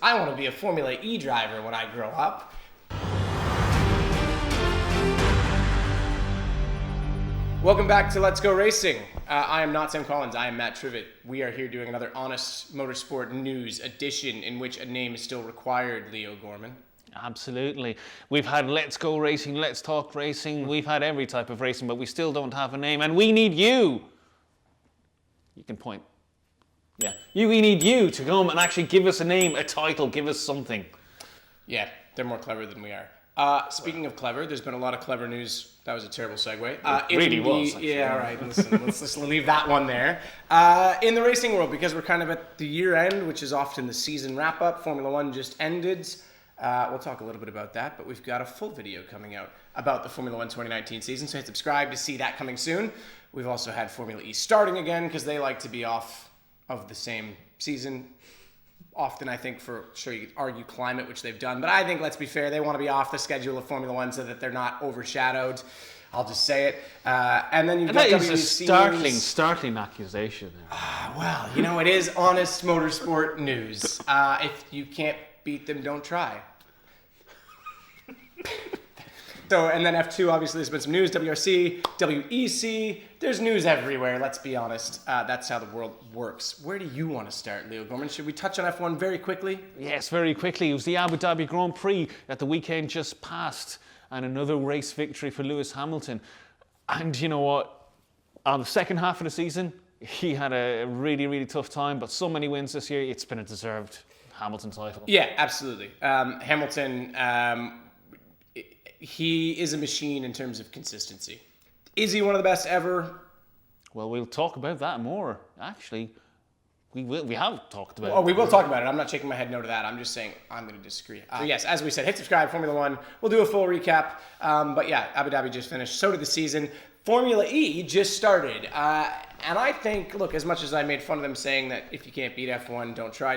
I want to be a Formula E driver when I grow up. Welcome back to Let's Go Racing. I am not Sam Collins, I am Matt Trivett. We are here doing another honest motorsport news edition in which a name is still required, Leo Gorman. Absolutely. We've had Let's Go Racing, Let's Talk Racing, we've had every type of racing, but we still don't have a name, and we need you. You can point. Yeah. We need you to come and actually give us a name, a title, give us something. Yeah, they're more clever than we are. Speaking of clever, there's been a lot of clever news. That was a terrible segue. It really was. Actually. Yeah, all right. Listen, let's just leave that one there. In the racing world, because we're kind of at the year end, which is often the season wrap up. Formula One just ended. We'll talk a little bit about that, but we've got a full video coming out about the Formula One 2019 season, so hit subscribe to see that coming soon. We've also had Formula E starting again because they like to be off of the same season. Often, I think, you could argue climate, which they've done. But I think, let's be fair, they want to be off the schedule of Formula One so that they're not overshadowed. I'll just say it. And then you've got that is a startling accusation. Well, it is honest motorsport news. If you can't beat them, don't try. So, and then F2, obviously, there's been some news. WRC, WEC, there's news everywhere, let's be honest. That's how the world works. Where do you want to start, Leo Gorman? Should we touch on F1 very quickly? Yes, very quickly. It was the Abu Dhabi Grand Prix that the weekend just passed, and another race victory for Lewis Hamilton. And you know what? On the second half of the season, he had a really, really tough time, but so many wins this year, it's been a deserved Hamilton title. Yeah, absolutely. Hamilton... he is a machine in terms of consistency. Is he one of the best ever? Well, we'll talk about that more. Actually, we have talked about it. Oh, we will talk about it. I'm not shaking my head no to that. I'm just saying I'm going to disagree. So yes, as we said, hit subscribe, Formula One. We'll do a full recap. But yeah, Abu Dhabi just finished. So did the season. Formula E just started. And I think, look, as much as I made fun of them saying that if you can't beat F1, don't try,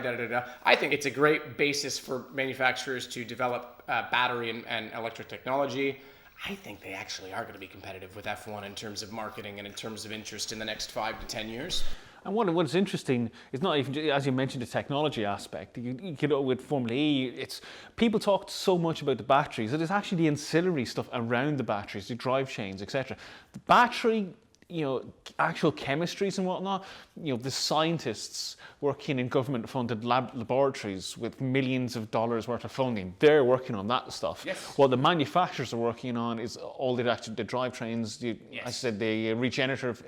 I think it's a great basis for manufacturers to develop battery and electric technology. I think they actually are going to be competitive with F1 in terms of marketing and in terms of interest in the next 5 to 10 years. And what's interesting is not even, as you mentioned, the technology aspect. You could, with Formula E, people talk so much about the batteries. It is actually the ancillary stuff around the batteries, the drive chains, etc. The battery, actual chemistries and whatnot, the scientists working in government-funded laboratories with millions of dollars worth of funding, they're working on that stuff. Yes. What the manufacturers are working on is all the drivetrains, yes. I said the regenerative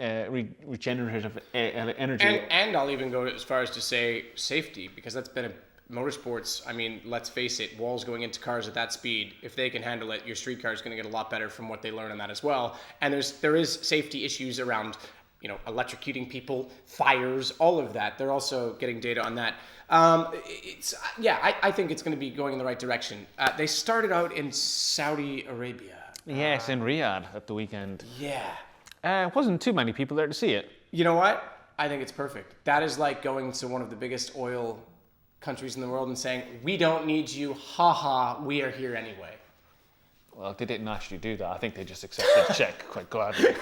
energy. And I'll even go as far as to say safety, because that's been motorsports, let's face it, walls going into cars at that speed, if they can handle it, your street car is going to get a lot better from what they learn on that as well. And there is safety issues around, electrocuting people, fires, all of that. They're also getting data on that. I think it's going to be going in the right direction. They started out in Saudi Arabia. Yes, in Riyadh at the weekend. Yeah. Wasn't too many people there to see it. You know what? I think it's perfect. That is like going to one of the biggest oil countries in the world and saying, we don't need you, haha, we are here anyway. Well, they didn't actually do that. I think they just accepted the check quite gladly.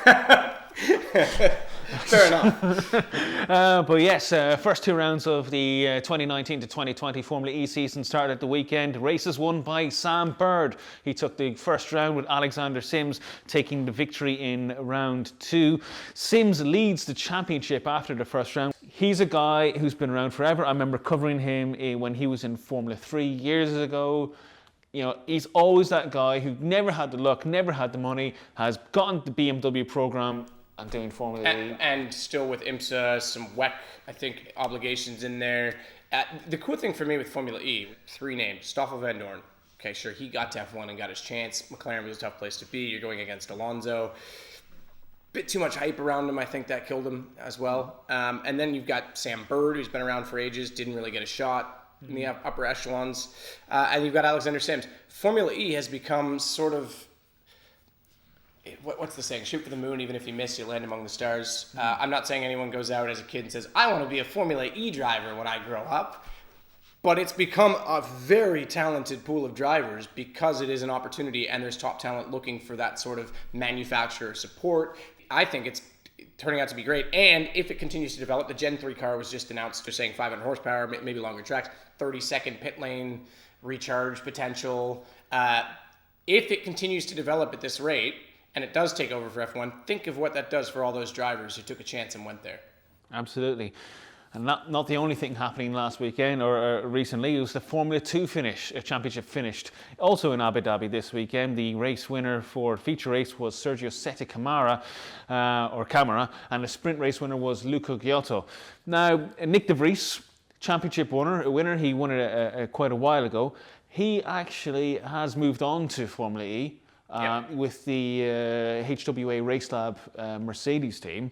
Fair enough. But yes, first 2 rounds of the 2019 to 2020 Formula E season started at the weekend. Races won by Sam Bird. He took the first round with Alexander Sims taking the victory in round 2. Sims leads the championship after the first round. He's a guy who's been around forever. I remember covering him when he was in Formula 3 years ago. He's always that guy who never had the luck, never had the money, has gotten the BMW program and doing Formula E. And still with IMSA, some WEC, I think, obligations in there. The cool thing for me with Formula E, 3 names. Stoffel Van Dorn. Okay, sure, he got to F1 and got his chance. McLaren was a tough place to be. You're going against Alonso. Bit too much hype around him. I think that killed him as well. And then you've got Sam Bird, who's been around for ages, didn't really get a shot in the upper echelons. And you've got Alexander Sims. Formula E has become sort of, what's the saying? Shoot for the moon, even if you miss, you land among the stars. I'm not saying anyone goes out as a kid and says, I want to be a Formula E driver when I grow up. But it's become a very talented pool of drivers because it is an opportunity and there's top talent looking for that sort of manufacturer support. I think it's turning out to be great. And if it continues to develop, the Gen 3 car was just announced. They're saying 500 horsepower, maybe longer tracks. 30-second pit lane recharge potential. If it continues to develop at this rate, and it does take over for F1, think of what that does for all those drivers who took a chance and went there. Absolutely. And not the only thing happening last weekend or recently. It was the Formula 2 championship finished. Also in Abu Dhabi this weekend. The race winner for feature race was Sergio Sette Camara, and the sprint race winner was Luca Giotto. Now, Nick de Vries, championship winner, he won it quite a while ago. He actually has moved on to Formula E with the HWA Race Lab Mercedes team.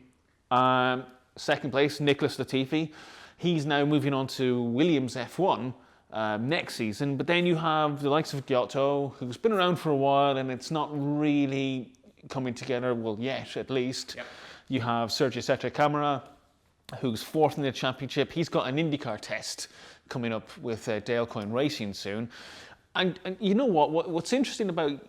Second place, Nicholas Latifi. He's now moving on to Williams F1 next season. But then you have the likes of Giotto, who's been around for a while, and it's not really coming together, well, yet at least. Yep. You have Sergio Sette Camara, who's fourth in the championship. He's got an IndyCar test coming up with Dale Coyne Racing soon. And you know what's interesting about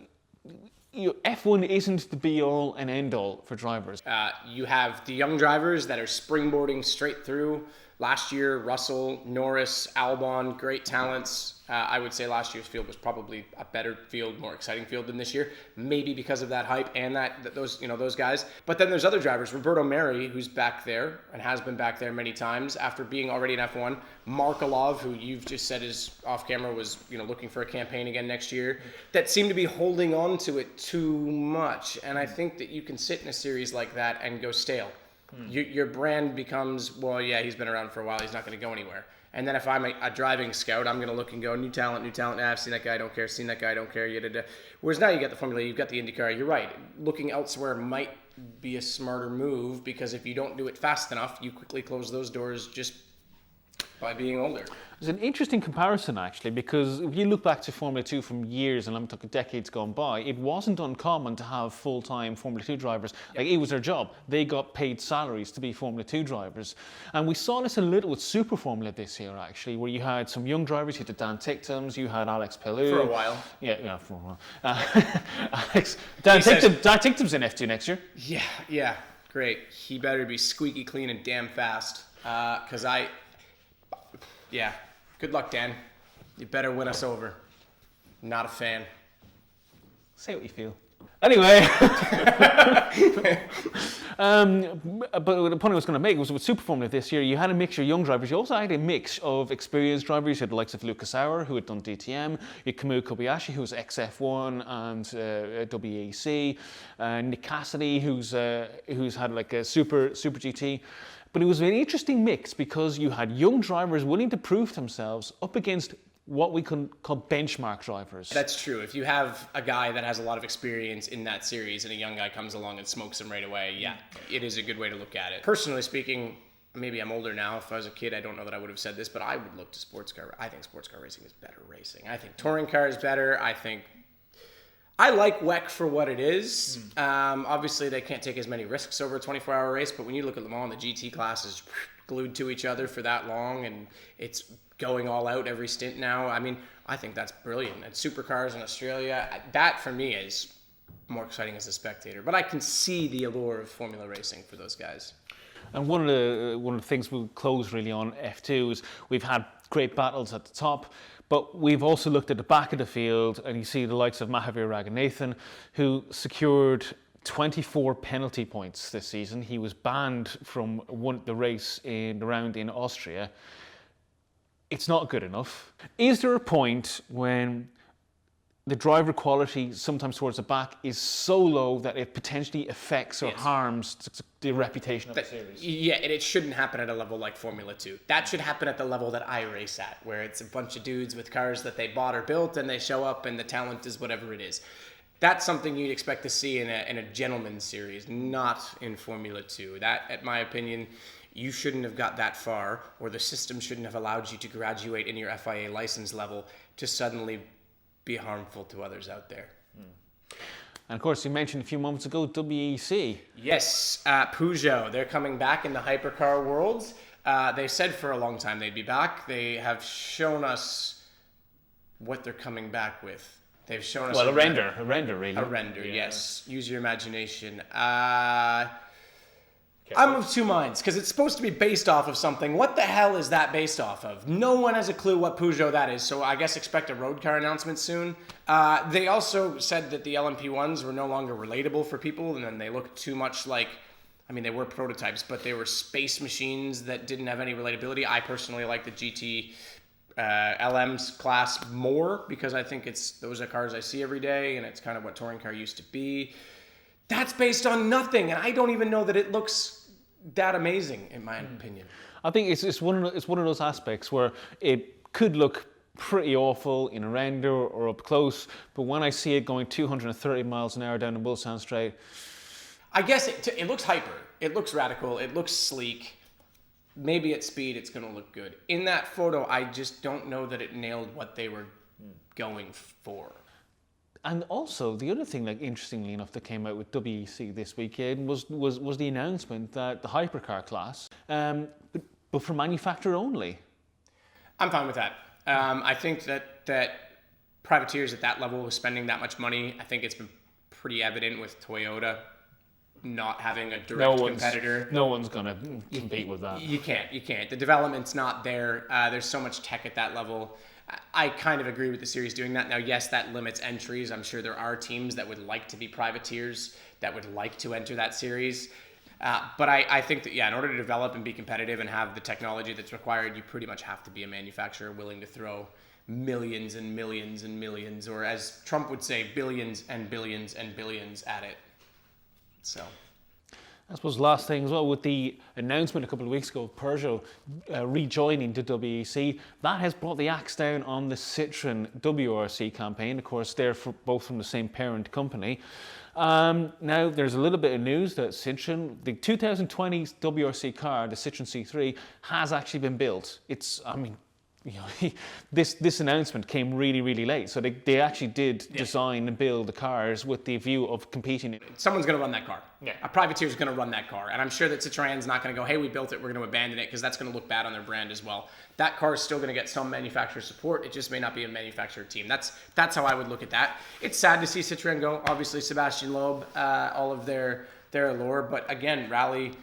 F1 isn't the be-all and end-all for drivers. You have the young drivers that are springboarding straight through. Last year, Russell, Norris, Albon, great talents. I would say last year's field was probably a better field, more exciting field than this year. Maybe because of that hype and those guys. But then there's other drivers. Roberto Merhi, who's back there and has been back there many times after being already in F1. Markelov, who you've just said is off camera, was looking for a campaign again next year. That seemed to be holding on to it too much. And I think that you can sit in a series like that and go stale. Your brand becomes, well, yeah, he's been around for a while. He's not going to go anywhere. And then if I'm a driving scout, I'm going to look and go, new talent. I've seen that guy, I don't care. Seen that guy, I don't care. Whereas now you get the Formula E, you've got the IndyCar. You're right. Looking elsewhere might be a smarter move because if you don't do it fast enough, you quickly close those doors just by being older. It's an interesting comparison, actually, because if you look back to Formula 2 from years, and I'm talking decades gone by, it wasn't uncommon to have full-time Formula 2 drivers. Like, it was their job. They got paid salaries to be Formula 2 drivers. And we saw this a little with Super Formula this year, actually, where you had some young drivers. You had the Dan Tictums, you had Alex Pelou. For a while. Yeah, for a while. Dan Tictum's in F2 next year. Yeah, great. He better be squeaky clean and damn fast, because good luck, Dan. You better win us over. Not a fan. Say what you feel. Anyway, but the point I was going to make was with Super Formula this year, you had a mixture of young drivers. You also had a mix of experienced drivers. You had the likes of Lucas Sauer, who had done DTM. You had Kamui Kobayashi, who was XF1 and WEC. Nick Cassidy, who's had like a Super GT. But it was an interesting mix because you had young drivers willing to prove themselves up against what we can call benchmark drivers. That's true. If you have a guy that has a lot of experience in that series and a young guy comes along and smokes him right away, it is a good way to look at it. Personally speaking, maybe I'm older now. If I was a kid, I don't know that I would have said this, but I would look to sports car. I think sports car racing is better racing. I think touring car is better. I like WEC for what it is. Obviously, they can't take as many risks over a 24-hour race, but when you look at Le Mans, the GT class is glued to each other for that long, and it's going all out every stint now. I think that's brilliant. And supercars in Australia, that for me is more exciting as a spectator. But I can see the allure of Formula racing for those guys. And one of the things we'll close really on F2 is we've had great battles at the top, but we've also looked at the back of the field, and you see the likes of Mahavir Raghunathan, who secured 24 penalty points this season. He was banned from the race in the round in Austria. It's not good enough. Is there a point when the driver quality sometimes towards the back is so low that it potentially affects or harms the reputation of the series? Yeah, and it shouldn't happen at a level like Formula 2. That should happen at the level that I race at, where it's a bunch of dudes with cars that they bought or built, and they show up, and the talent is whatever it is. That's something you'd expect to see in a gentleman's series, not in Formula 2. That, in my opinion, you shouldn't have got that far, or the system shouldn't have allowed you to graduate in your FIA license level to suddenly be harmful to others out there. And of course, you mentioned a few moments ago, WEC. Yes, Peugeot. They're coming back in the hypercar world. They said for a long time they'd be back. They have shown us what they're coming back with. They've shown us a render, really. A render, yes. Use your imagination. I'm of two minds, because it's supposed to be based off of something. What the hell is that based off of? No one has a clue what Peugeot that is, so I guess expect a road car announcement soon. They also said that the LMP1s were no longer relatable for people, and then they looked too much like, I mean, they were prototypes, but they were space machines that didn't have any relatability. I personally like the GT LM's class more, because I think those are cars I see every day, and it's kind of what touring car used to be. That's based on nothing, and I don't even know that it looks that amazing, in my opinion. I think it's one of those aspects where it could look pretty awful in a render or up close, but when I see it going 230 miles an hour down the Mulsanne Straight, I guess it looks hyper. It looks radical. It looks sleek. Maybe at speed it's going to look good. In that photo, I just don't know that it nailed what they were going for. And also, the other thing, like interestingly enough, that came out with WEC this weekend was the announcement that the hypercar class, but for manufacturer only. I'm fine with that. I think that privateers at that level with spending that much money, I think it's been pretty evident with Toyota not having a direct competitor. No one's going to compete with that. You can't. The development's not there. There's so much tech at that level. I kind of agree with the series doing that. Now, yes, that limits entries. I'm sure there are teams that would like to be privateers, that would like to enter that series. But I think that, in order to develop and be competitive and have the technology that's required, you pretty much have to be a manufacturer willing to throw millions and millions and millions, or as Trump would say, billions and billions and billions at it. So, I suppose last thing as well, with the announcement a couple of weeks ago of Peugeot rejoining the WEC, that has brought the axe down on the Citroën WRC campaign. Of course, they're both from the same parent company. Now, there's a little bit of news that Citroën, the 2020 WRC car, the Citroën C3, has actually been built. This announcement came really, really late. So they actually did design and build the cars with the view of competing. Someone's going to run that car. Yeah. A privateer is going to run that car. And I'm sure that Citroën's not going to go, hey, we built it, we're going to abandon it, because that's going to look bad on their brand as well. That car is still going to get some manufacturer support. It just may not be a manufacturer team. That's how I would look at that. It's sad to see Citroën go. Obviously, Sébastien Loeb, all of their allure. But again, Rally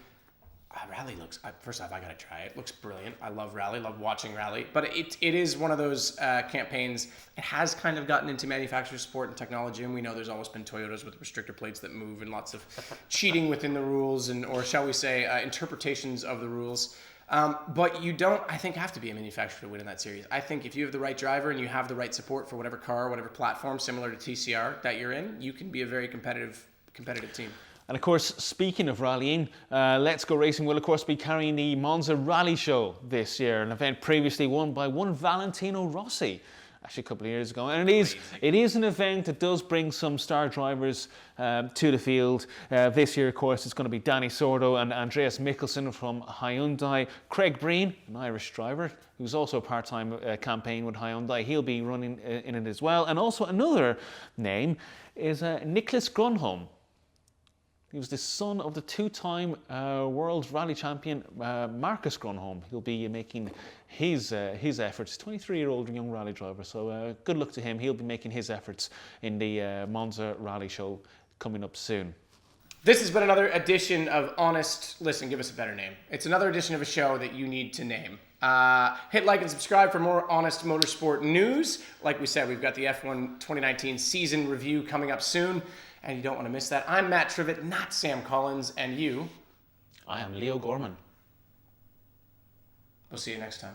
looks, first off, I got to try it. It looks brilliant. I love Rally, love watching Rally. But it is one of those campaigns. It has kind of gotten into manufacturer support and technology, and we know there's always been Toyotas with restrictor plates that move and lots of cheating within the rules, or shall we say, interpretations of the rules. But you don't, I think, have to be a manufacturer to win in that series. I think if you have the right driver and you have the right support for whatever car, whatever platform, similar to TCR that you're in, you can be a very competitive team. And of course, speaking of rallying, Let's Go Racing will of course be carrying the Monza Rally Show this year, an event previously won by one Valentino Rossi, actually a couple of years ago. And it is an event that does bring some star drivers to the field. This year, of course, it's going to be Danny Sordo and Andreas Mikkelsen from Hyundai. Craig Breen, an Irish driver, who's also a part-time campaign with Hyundai. He'll be running in it as well. And also another name is Nicholas Grönholm. He was the son of the two-time world rally champion Marcus Grönholm. He'll be making his efforts. 23-year-old young rally driver, so good luck to him. He'll be making his efforts in the Monza Rally Show coming up soon. This has been another edition of Honest. Listen, give us a better name. It's another edition of a show that you need to name. Hit like and subscribe for more Honest Motorsport news. Like we said, we've got the F1 2019 season review coming up soon, and you don't want to miss that. I'm Matt Trivett, not Sam Collins, and you? I am Leo Gorman. We'll see you next time.